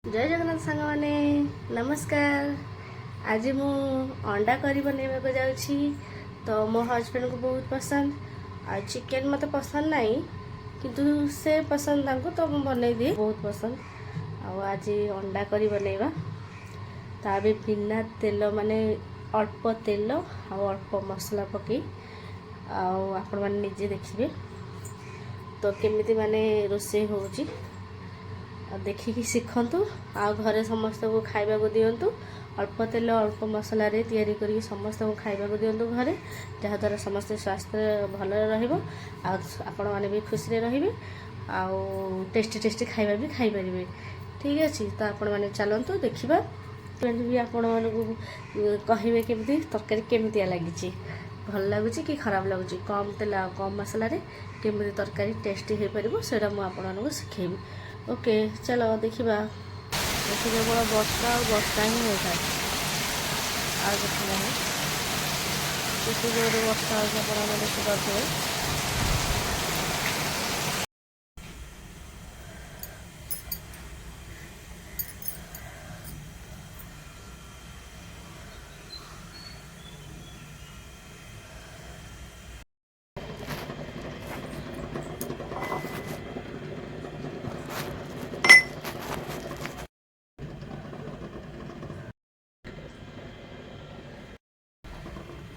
जय जगन्नाथ सांग माने नमस्कार। आज मु अंडा करी बनवाक जाऊँगी। तो मो हस्बैंड को बहुत पसंद आ चिकेन मत पसंद नहीं किंतु से पसंद तांको तो मु बनई दिए बहुत पसंद। आज अंडा करी बनैबा ता भी बिना तेल माने अल्प तेल आ अल्प मसला पकई आपण माने निजे देखिए तो केमिति माने रोषे होउची देखिकी शिखतु आ घरे समस्त को खाइबा को दियंतु। अल्प तेल अल्प मसला रे तैयारी करी समस्त को खाइबा को दियंतु घरे, जहाँ द्वारा समस्त स्वास्थ्य भल रहिबो आपण माने भी खुशी रे रहिबे आ टेस्टी टेस्टी खाइबा भी खाइ परिबे। ठीक अछि तो आपण माने चलंतु देखिबा भी आपण माने को कहिबे केमती तरकारी केमती लागिची, भल लागुची कि खराब लागुची, कम तेल कम मसला रे केमती तरकारी टेस्टी हे परिबो सेटा मु आपण माने को सिखेबी। ओके चलो देखिबा। देखि केवल वर्षा ही होता है आज नहीं किसी जोर वर्षा होता देखिपे।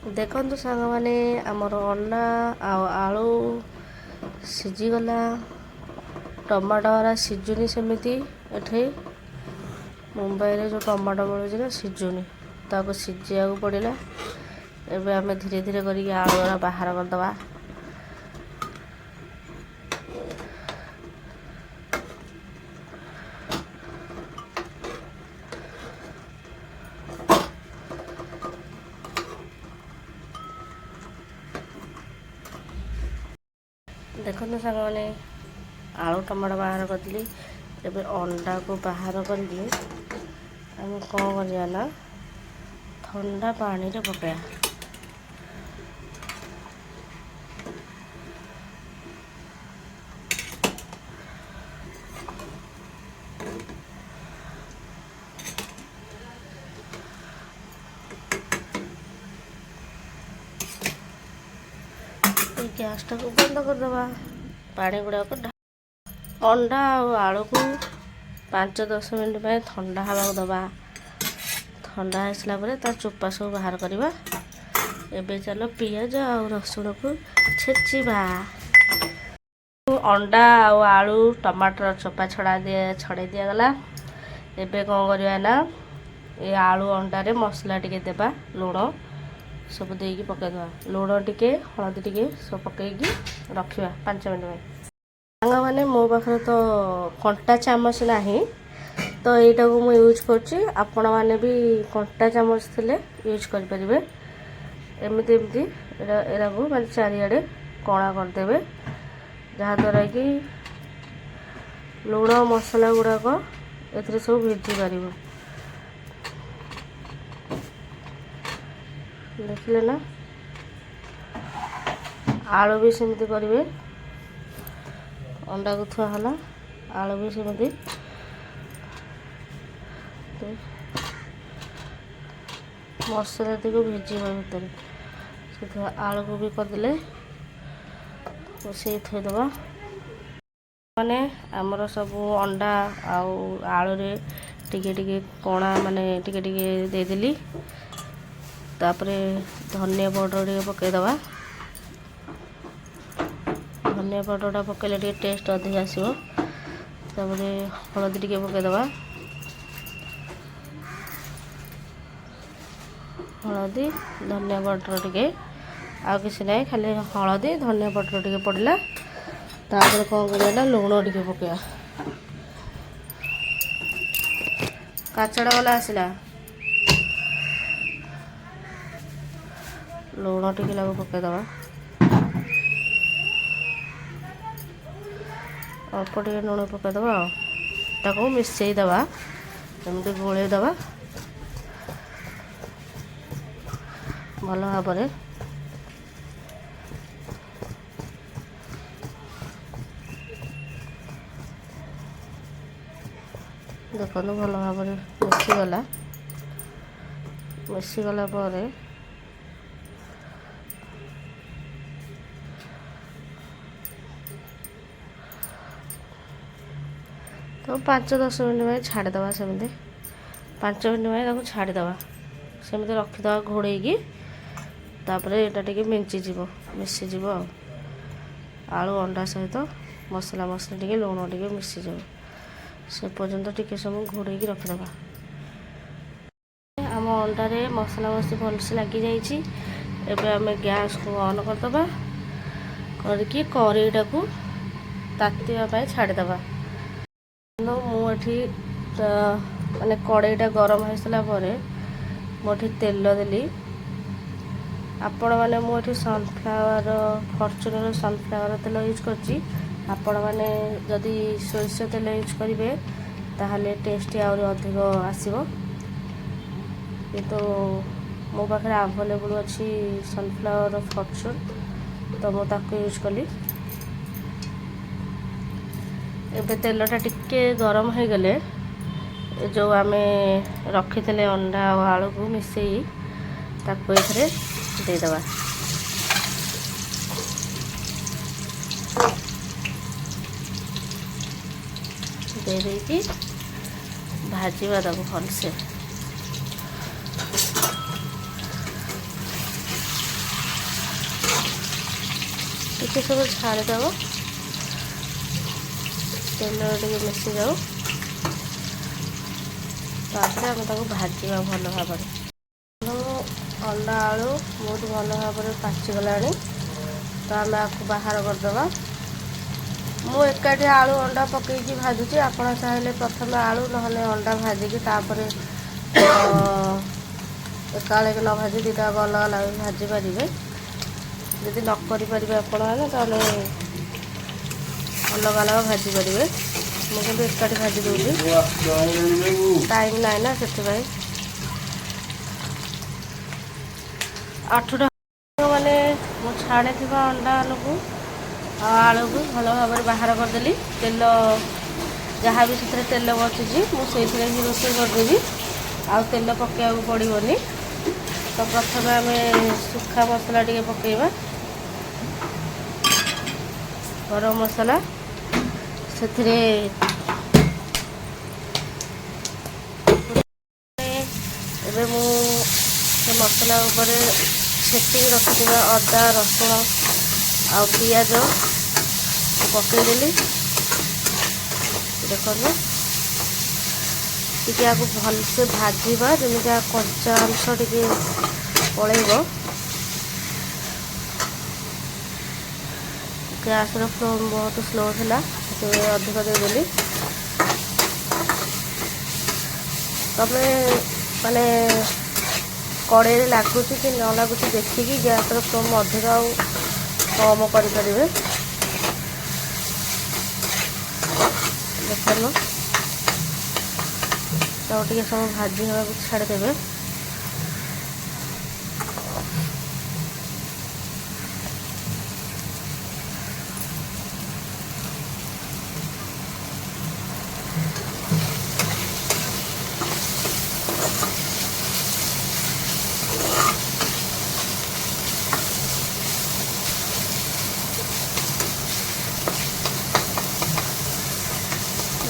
देखु सांग मैंने आमर अंडा आलू सीझीगला, टमाटो वाला सीझुनी सेमती एठे मुंबई जो टमाटो मिलूँ सीझुनी ताको सीझा पड़ा। एबे आमे धीरे धीरे करके आलू वाला बाहर करदबा। देखते सांग मैंने आलू टमाटो बाहर करदी। एबे अंडा को बाहर करके आम कौन करवा ना ठंडा पानी रे पकाया। गैस टाक बंद करदबा। पानी गुड़ाक अंडा आलू को 5-10 मिनट में ठंडा हवा दबा। ठंडा आसला परे तार चोपा सब बाहर करवा। एबे चलो पियाज आ रसुण को छेचिबा। अंडा आलू टमाटर चोपा छड़ाई दिया गला। एबे कौन करवा ना ये आलू अंडा रे मसला टिके देबा, लुण सब देकी पकईदवा, लुण टिके हलदी टिके सब पकईकी रखिबा 5 मिनट में। सांग माने मो पाखरे तो कंटा चामच नाही तो एटा को मु यूज करछि। आपण माने भी कंटा चामच थिले यूज कर परिबे। एमती एमती एरा को माने चारियाडे कणा कर देबे, जहाँ द्वारा कि लुण मसला गुड़ाक एथरे सब भिजी पारिबो। देखिले ना आलू भी सेमती करेंगे। अंडा को थुआ हला आलू भी सेमती मसला को भिजी भितर से आलू को भी करदे से थोदबा। माने आमर सब अंडा आलू रे टिके टिके कणा माने टिके टिके देदेली। तापरे धनिया पाउडर टिके पकईदबा। धनिया पाउडर पकईले टिके टेस्ट अधिक आसो। तापरे हलदी टिके पकईदबा। हलदी धनिया पाउडर टिके आ किसी ना खाली हलदी धनिया पाउडर टिके पड़ला। तापरे कौन करवा ना लुण टिके पकईबा। काचड़ा वाला आसला लुण टिके लागू पकईदबा। अल्प टिके लुण पकईदबा ताको मिसई दबा। एमती गोले दबा भल भाव। ଦେଖନ୍ତୁ ଭଲ ଭାବରେ ମିଶିଗଲା। ମିଶିଗଲା ପରେ ତ 5-10 ମିନିଟ୍ ପାଇଁ ଛାଡ଼ିଦେବା। ସେମିତି 5 ମିନିଟ୍ ପାଇଁ ତାକୁ ଛାଡ଼ିଦେବା, ସେମିତି ରଖିଦେବା ଘୋଡ଼େଇକି। ତାପରେ ଏଇଟା ଟିକେ ମିଶିଯିବ ଆଉ ଆଳୁ ଅଣ୍ଡା ସହିତ ମସଲା ଟିକେ ଲୁଣ ଟିକେ ମିଶିଯିବ। ସେ ପର୍ଯ୍ୟନ୍ତ ଟିକେ ସମୟ ଘୋଡ଼େଇକି ରଖିଦେବା। ଆମ ଅଣ୍ଡାରେ ମସଲା ଭଲସେ ଲାଗିଯାଇଛି। ଏବେ ଆମେ ଗ୍ୟାସ୍କୁ ଅନ୍ କରିଦେବା, କରିକି କଡ଼େଇଟାକୁ ତାତିବା ପାଇଁ ଛାଡ଼ିଦେବା। ମୁଁ ଏଠି ମାନେ କଡ଼େଇଟା ଗରମ ହେଇସାରିଲା ପରେ ମୁଁ ଏଠି ତେଲ ଦେଲି। ଆପଣମାନେ, ମୁଁ ଏଠି ଫର୍ଚୁନର ସନଫ୍ଲାୱାର ତେଲ ୟୁଜ୍ କରିଛି। ଆପଣମାନେ ଯଦି ସୋରିଷ ତେଲ ୟୁଜ୍ କରିବେ ତାହେଲେ ଟେଷ୍ଟ ଆହୁରି ଅଧିକ ଆସିବ। କିନ୍ତୁ ମୋ ପାଖରେ ଆଭେଲେବୁଲ୍ ଅଛି ସନଫ୍ଲାୱାର ଫର୍ଚୁନ, ତ ମୁଁ ତାକୁ ୟୁଜ୍ କଲି। ଏବେ ତେଲଟା ଟିକେ ଗରମ ହେଇଗଲେ ଯେଉଁ ଆମେ ରଖିଥିଲେ ଅଣ୍ଡା ଆଉ ଆଳୁକୁ ମିଶେଇ ତାକୁ ଏଥିରେ ଦେଇଦେବା। ଦେଇକି ଭାଜିବା ତାକୁ ଭଲସେ। ଟିକେ ସବୁ ଛାଡ଼ିଦେବ, ତେଲ ଟିକେ ମିଶିଯାଉ, ତାପରେ ଆମେ ତାକୁ ଭାଜିବା ଭଲ ଭାବରେ। ଅଣ୍ଡା ଆଳୁ ବହୁତ ଭଲ ଭାବରେ ପାଚିଗଲାଣି, ତ ଆମେ ଆକୁ ବାହାର କରିଦେବା। ମୁଁ ଏକାଠି ଆଳୁ ଅଣ୍ଡା ପକାଇକି ଭାଜୁଛି। ଆପଣ ଚାହିଁଲେ ପ୍ରଥମେ ଆଳୁ ନହେଲେ ଅଣ୍ଡା ଭାଜିକି ତାପରେ ଏକାବେଳକେ ନ ଭାଜି ଦୁଇଟାକ ଅଲଗା ଅଲଗା ଭାଜି ପାରିବେ। ଯଦି ନ କରିପାରିବେ ଆପଣମାନେ ତାହେଲେ ଅଲଗା ଅଲଗା ଭାଜି ପାରିବେ। ମୁଁ କିନ୍ତୁ ଏକାଠି ଭାଜି ଦେଉଛି, ଟାଇମ୍ ନାହିଁ ନା, ସେଥିପାଇଁ। 8ଟା ମାନେ ମୁଁ ଛାଣିଥିବା ଅଣ୍ଡା ଆଉ ଆଳୁକୁ ଭଲ ଭାବରେ ବାହାର କରିଦେଲି। ତେଲ ଯାହା ବି ସେଥିରେ ତେଲ ବସିଛି ମୁଁ ସେଇଥିରେ ହିଁ ରୋଷେଇ କରିଦେବି, ଆଉ ତେଲ ପକାଇବାକୁ ପଡ଼ିବନି। ତ ପ୍ରଥମେ ଆମେ ଶୁଖା ମସଲା ଟିକେ ପକାଇବା, ଗରମ ମସଲା। ସେଥିରେ ଏବେ ମୁଁ ସେ ମସଲା ଉପରେ ଛେଚିକି ରଖିଥିବା ଅଦା, ରସୁଣ ଆଉ ପିଆଜ ପକାଇଦେଲି। ଦେଖନ୍ତୁ ଟିକେ ଆକୁ ଭଲସେ ଭାଜିବା, ଯେମିତି କଞ୍ଚା ଅଂଶ ଟିକେ ପଳେଇବ। ଗ୍ୟାସ୍ର ଫ୍ଲେମ୍ ବହୁତ ସ୍ଲୋ ଥିଲା, ସେଥିପାଇଁ ଅଧିକ ଦେଇଦେଲି। ତମେ ମାନେ କଡ଼େଇରେ ଲାଗୁଛି କି ନ ଲାଗୁଛି ଦେଖିକି ଗ୍ୟାସ୍ର ଫ୍ଲେମ୍ ଅଧିକ ଆଉ କମ୍ କରିପାରିବେ। ଦେଖନ୍ତୁ ତାକୁ ଟିକେ ସମୟ ଭାଜି ହେବାକୁ ଛାଡ଼ିଦେବେ।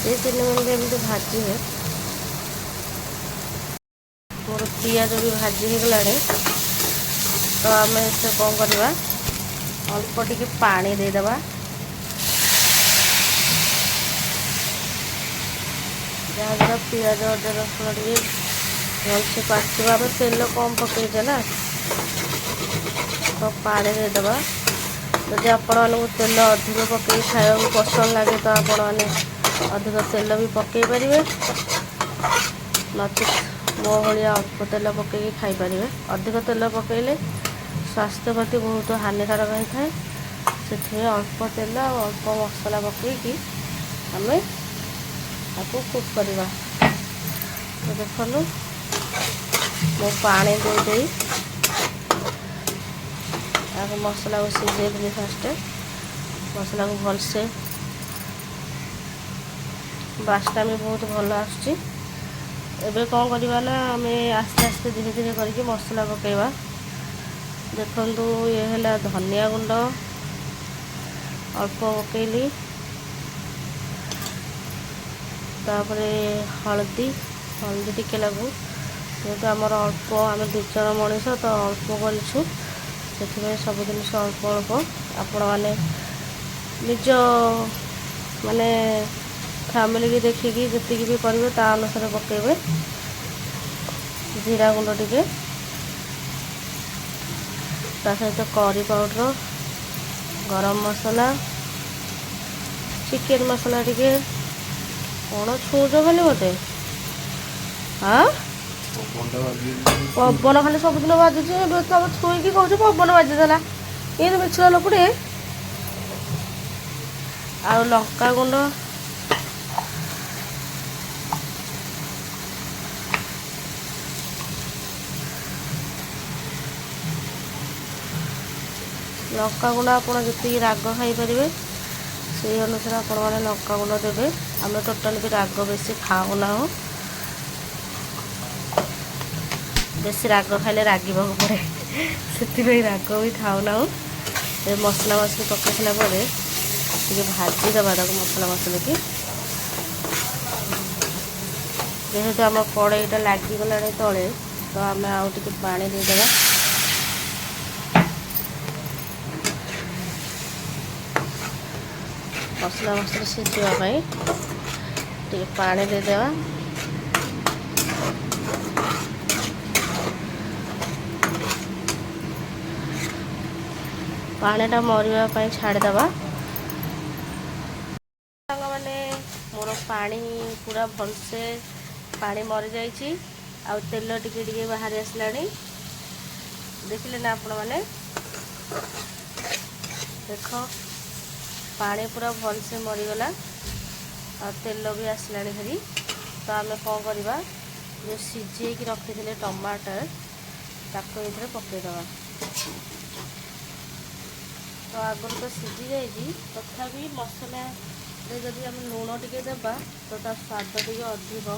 ଦୁଇ 3 ମିନିଟ୍ ଏମିତି ଭାଜିବେ। ମୋର ପିଆଜ ବି ଭାଜି ହେଇଗଲାଣି, ତ ଆମେ ଏଥିରେ କ'ଣ କରିବା, ଅଳ୍ପ ଟିକେ ପାଣି ଦେଇଦେବା। ଯାହାଦ୍ୱାରା ପିଆଜ ଅଦା ରସୁଣ ଟିକେ ଭଲସେ ପାଚିବ। ଆମେ ତେଲ କମ୍ ପକାଇଛେ ନା, ତ ପାଣି ଦେଇଦେବା। ଯଦି ଆପଣମାନଙ୍କୁ ତେଲ ଅଧିକ ପକାଇ ଖାଇବାକୁ ପସନ୍ଦ ଲାଗେ ତ ଆପଣମାନେ ଅଧିକ ତେଲ ବି ପକାଇ ପାରିବେ, ନଚେତ୍ ମୋ ଭଳିଆ ଅଳ୍ପ ତେଲ ପକାଇକି ଖାଇପାରିବେ। ଅଧିକ ତେଲ ପକାଇଲେ ସ୍ୱାସ୍ଥ୍ୟ ପ୍ରତି ବହୁତ ହାନିକାରକ ହୋଇଥାଏ। ସେଥିପାଇଁ ଅଳ୍ପ ତେଲ ଆଉ ଅଳ୍ପ ମସଲା ପକାଇକି ଆମେ ତାକୁ କୁକ୍ କରିବା। ତ ଦେଖନ୍ତୁ ମୁଁ ପାଣି ଦେଇ ତାକୁ ମସଲାକୁ ସିଝେଇଦେଲି। ଫାଷ୍ଟ ମସଲାକୁ ଭଲସେ ବାସ୍ନା ବି ବହୁତ ଭଲ ଆସୁଛି। ଏବେ କ'ଣ କରିବା ନା ଆମେ ଆସ୍ତେ ଆସ୍ତେ ଧୀରେ ଧୀରେ କରିକି ମସଲା ପକାଇବା। ଦେଖନ୍ତୁ ଇଏ ହେଲା ଧନିଆ ଗୁଣ୍ଡ ଅଳ୍ପ ପକେଇଲି, ତାପରେ ହଳଦୀ ଟିକେ ଲାଗୁ, ଯେହେତୁ ଆମର ଅଳ୍ପ, ଆମେ 2 ଜଣ ମଣିଷ ତ ଅଳ୍ପ କରିଛୁ, ସେଥିପାଇଁ ସବୁ ଜିନିଷ ଅଳ୍ପ ଅଳ୍ପ ଆପଣମାନେ ନିଜ ମାନେ ଫ୍ୟାମିଲିକି ଦେଖିକି ଯେତିକି ବି କରିବେ ତା ଅନୁସାରେ ପକାଇବେ। ଜିରା ଗୁଣ୍ଡ ଟିକେ, ତା ସହିତ କରି ପାଉଡ଼ର, ଗରମ ମସଲା, ଚିକେନ ମସଲା ଟିକେ। କ'ଣ ଛୁଉଁଛ ଖାଲି ମୋତେ? ହଁ, ପବନ ଖାଲି ସବୁଦିନ ବାଜୁଛି, ଏବେ ତମେ ଛୁଇଁକି କହୁଛ ପବନ ବାଜିଦେଲା। ଏମିତି ମିଛୁଆ ଲୋକଟେ। ଆଉ ଲଙ୍କାଗୁଣ୍ଡ, ଲଙ୍କାଗୁଣ୍ଡ ଆପଣ ଯେତିକି ରାଗ ଖାଇପାରିବେ ସେଇ ଅନୁସାରେ ଆପଣମାନେ ଲଙ୍କାଗୁଣ୍ଡ ଦେବେ। ଆମେ ଟୋଟାଲି ବି ରାଗ ବେଶୀ ଖାଉନାହୁଁ, ବେଶୀ ରାଗ ଖାଇଲେ ରାଗିବାକୁ ପଡ଼େ, ସେଥିପାଇଁ ରାଗ ବି ଖାଉନାହୁଁ। ଏ ମସଲା ମସଲି ପକାଇ ସାରିଲା ପରେ ଟିକେ ଭାଜିଦେବା ତାକୁ, ମସଲା ମସଲିକି। ଯେହେତୁ ଆମ କଡ଼େଇଟା ଲାଗିଗଲାଣି ତଳେ, ତ ଆମେ ଆଉ ଟିକେ ପାଣି ଦେଇଦେବା। ମସଲା ମସଲି ସିଝିବା ପାଇଁ ଟିକେ ପାଣି ଦେଇଦେବା। ପାଣିଟା ମରିବା ପାଇଁ ଛାଡ଼ିଦେବା। ସାଙ୍ଗମାନେ ମୋର ପାଣି ପୁରା ଭଲସେ ପାଣି ମରିଯାଇଛି, ଆଉ ତେଲ ଟିକେ ଟିକେ ବାହାରି ଆସିଲାଣି। ଦେଖିଲେ ନା ଆପଣମାନେ? ଦେଖ, ପାଣି ପୁରା ଭଲସେ ମରିଗଲା, ଆଉ ତେଲ ବି ଆସିଲାଣି ହେରି। ତ ଆମେ କ'ଣ କରିବା, ଯେଉଁ ସିଝେଇକି ରଖିଥିଲେ ଟମାଟର, ତାକୁ ଏଥିରେ ପକାଇଦେବା। ତ ଆଗରୁ ତ ସିଝି ଯାଇଛି, ତଥାପି ମସଲାରେ ଯଦି ଆମେ ଲୁଣ ଟିକେ ଦେବା ତ ତା ସ୍ୱାଦ ଟିକେ ଅଧିକ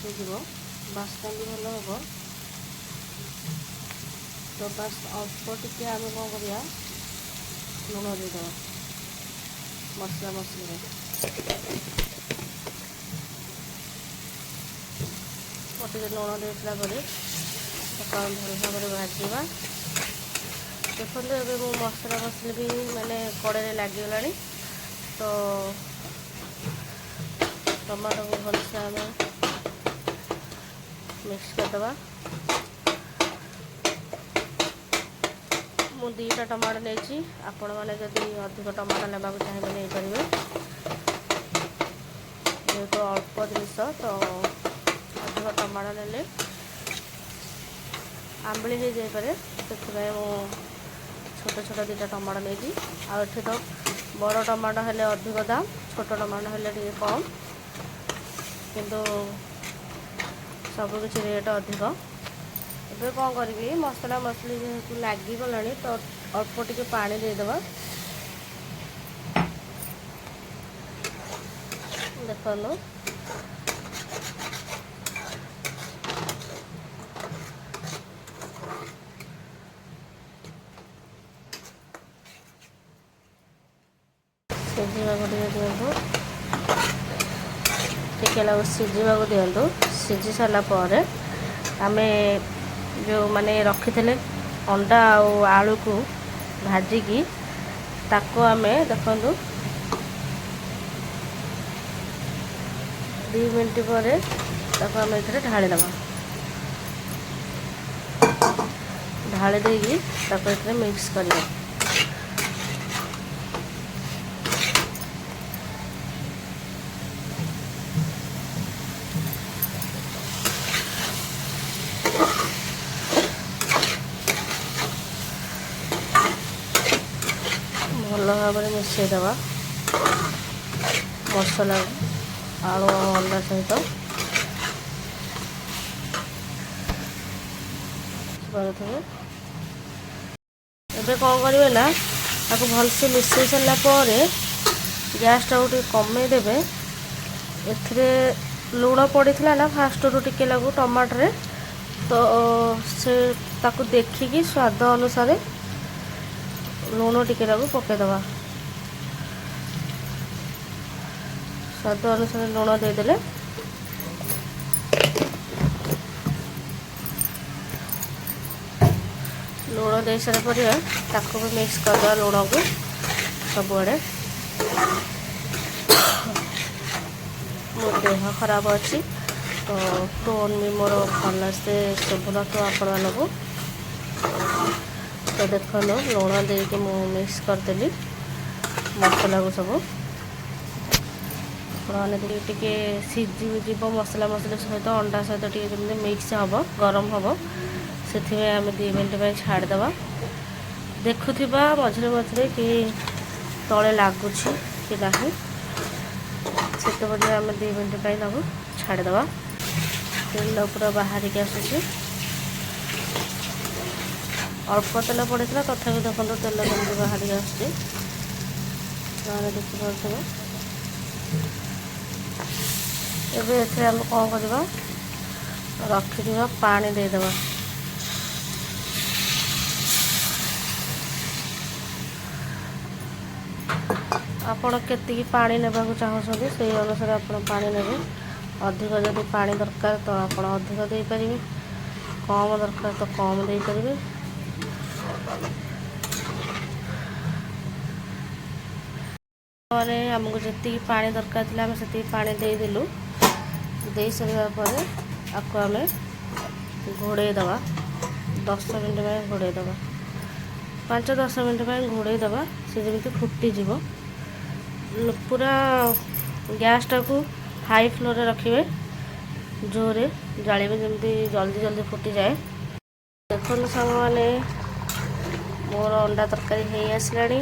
ହେଇଯିବ, ବାସ୍ନା ବି ଭଲ ହେବ। ତ ବାସ୍ ଅଳ୍ପ ଟିକେ ଆମେ କ'ଣ କରିବା, ଲୁଣ ଦେଇଦେବା ମସଲା ମସଲିରେ। ଟିକେ ଲୁଣ ଦେଇଥିଲା ପରେ ତାକୁ ଆମେ ଭଲ ଭାବରେ ଭାଜିବା। ଦେଖନ୍ତୁ ଏବେ ମୁଁ ମସଲା ମସଲି ବି ମାନେ କଡ଼େଇରେ ଲାଗିଗଲାଣି। ତ ଟମାଟୋକୁ ଭଲସେ ଆମେ ମିକ୍ସ କରିଦେବା। ମୁଁ 2ଟା ଟମାଟୋ ନେଇଛି, ଆପଣମାନେ ଯଦି ଅଧିକ ଟମାଟୋ ନେବାକୁ ଚାହିଁବେ ନେଇପାରିବେ। ଯେହେତୁ ଅଳ୍ପ ଜିନିଷ ତ ଅଧିକ ଟମାଟୋ ନେଲେ ଆମ୍ବିଳି ହେଇଯାଇପାରେ, ସେଥିପାଇଁ ମୁଁ ଛୋଟ ଛୋଟ 2ଟା ଟମାଟୋ ନେଇଛି। ଆଉ ଏଠି ତ ବଡ଼ ଟମାଟୋ ହେଲେ ଅଧିକ ଦାମ୍, ଛୋଟ ଟମାଟୋ ହେଲେ ଟିକେ କମ୍, କିନ୍ତୁ ସବୁକିଛି ରେଟ୍ ଅଧିକ। ଏବେ କ'ଣ କରିବି, ମସଲା ମସଲି ଯେହେତୁ ଲାଗିଗଲାଣି ତ ଅଳ୍ପ ଟିକେ ପାଣି ଦେଇଦେବା। ଦେଖନ୍ତୁ ସିଝିବାକୁ ଟିକେ ଦିଅନ୍ତୁ, ଟିକେ ଲାଗୁ ସିଝିବାକୁ ଦିଅନ୍ତୁ। ସିଝି ସାରିଲା ପରେ ଆମେ ଯେଉଁ ମାନେ ରଖିଥିଲେ ଅଣ୍ଡା ଆଉ ଆଳୁକୁ ଭାଜିକି, ତାକୁ ଆମେ ଦେଖନ୍ତୁ 2 ମିନିଟ୍ ପରେ ତାକୁ ଆମେ ଏଥିରେ ଢାଳିଦେବା। ଢାଳି ଦେଇକି ତାକୁ ଏଥିରେ ମିକ୍ସ କରିବା। ଭଲ ଭାବରେ ମିଶାଇଦେବା ମସଲା ଆଳୁ ଆଉ ଅଣ୍ଡା ସହିତ। ଏବେ କ'ଣ କରିବେ ନା, ତାକୁ ଭଲସେ ମିଶାଇ ସାରିଲା ପରେ ଗ୍ୟାସ୍ଟାକୁ ଟିକେ କମେଇ ଦେବେ। एथिरे लुण पड़ीला ना फास्ट टिके लागू टमाटर तो से ताकू देखिकी स्वाद अनुसार लुण टिके लागू पकेदवा स्वाद अनुसार लुण देदेले लुण दे सारा पर ताको भी मिक्स करदे लुण को सबुआड़े मो देह खराब अच्छी तो टोन भी मोर भलसे शुभुन तो आपण मानू तो देख लुण देके मु मिक्स करदेली मसला को सब टे सीझी मसला मसला सहित अंडा सहित टे मिक्स हम गरम हम से आम 2 मिनट छाड़देवा देखुवा मझे मझे कि तले लगुच कि ना से आम 2 मिनट छाड़देवा तेल पूरा बाहर के आसूँ अल्प तेल पड़ता तथा देखो तेल केमती बाहर के आसूँ देखिपे एबे आम कौन करवा रखिदा पानी देदेवा आपण केतिकी पानी नेबा को चाहते से अनुसार आपण पानी नेबे अधिक जदि पानी दरकार तो आपण अधिक दे पारिबे कम दरकार तो कम दे पारिबे माने हमको जति पानी दरकार थिला हम सेति पानी दे देलु दे सरिया पर आपको आम घोड़े दवा 10 मिनट में घोड़े दवा 5-10 मिनट में घोड़े दवा से जमी फुटीज पूरा गैस टाक हाई फ्लोर रे रखिए जोरे जालिबे जमी जल्दी जल्दी फुटी जाए देखो सांग मैंने मोर अंडा तरकारी हो आसलानी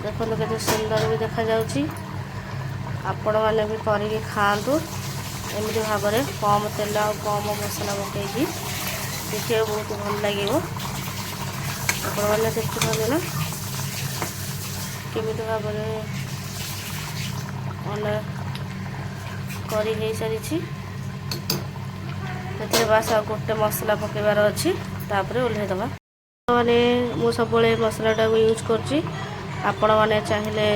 देखो केते सुंदर भी देखा जाउची आपण मैंने भी करके खातु एमती भाव में कम तेल और कम मसला पकईकि देखिए बहुत भल लगे आपण मैंने देखुते ना केमी भाव में अंडा करी हो सारी बास आ गोटे मसला पकेबार अच्छी तापर ओल्हेदवा मैंने मु सब मसलाटा यूज कर आपण मैंने चाहिए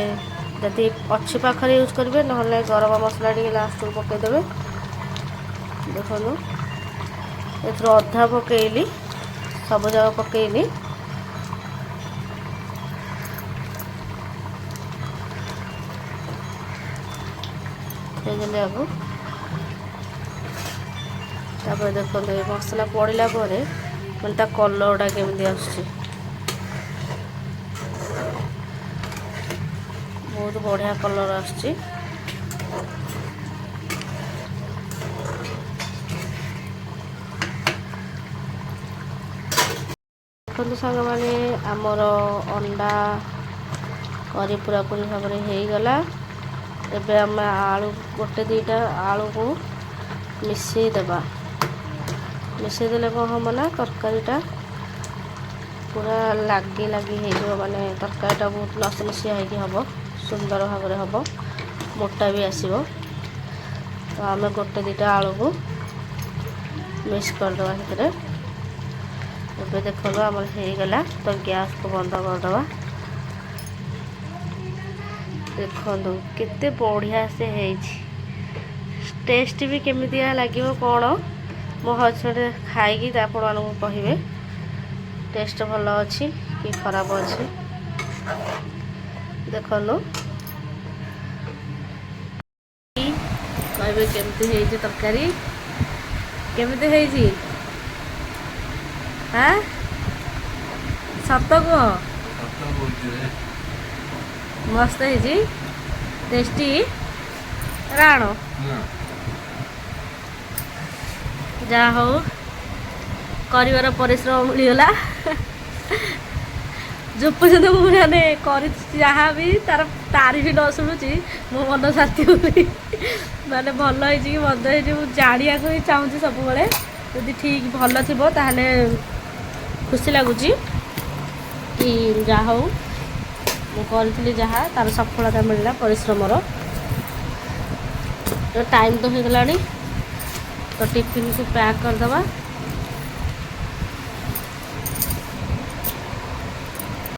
जदि अच्छी पाखरे यूज करेंगे ना गरम मसला टी लास्ट को पकईदेवे देखो एथर अधा पकईली सब जगह पकईली आगो तापर देखो मसला पड़ला मैंने कलरटा केमी आस बहुत बढ़िया कलर आसची देखो सांग मैंने आमर अंडा करी पूरा पूरी भाव में हो गला एबे आम आलू गोटे 2टा आलू को मिसेदेवा मिसेदेले कौन हम ना तरकारीटा पूरा लगी लगी हो माने तरकारीटा बहुत लसलसिया हम सुंदर भाव में हम मोटा भी आसो तो आम गोटे 2टा आलू को मिक्स करदे से एबे देखो आम हो तो गैस को बंद करदे देखो केते बढ़िया से टेस्ट भी केमिति लगे कौन मो हस्बैंड खाई आपण मानक कहे टेस्ट भल अच्छी कि खराब अच्छी देखो कहे केमती तरकारी केमिति है हाँ सत कह मस्त है टेस्टी राण जहा हो कर परिश्रम मिलगला जो पर्यटन मुझे कर जहाँ भी तार तारीफ न शुणुची मो मन शांति माने भल है मंद है जाना को ही चाहूँगी सब जदि ठीक भल थी ताहले खुशी लगुच कि जहा हो मुझे जहाँ तार सफलता मिलला परिश्रमर तो टाइम तो हो गलानी तो टिफिन को पैक करदे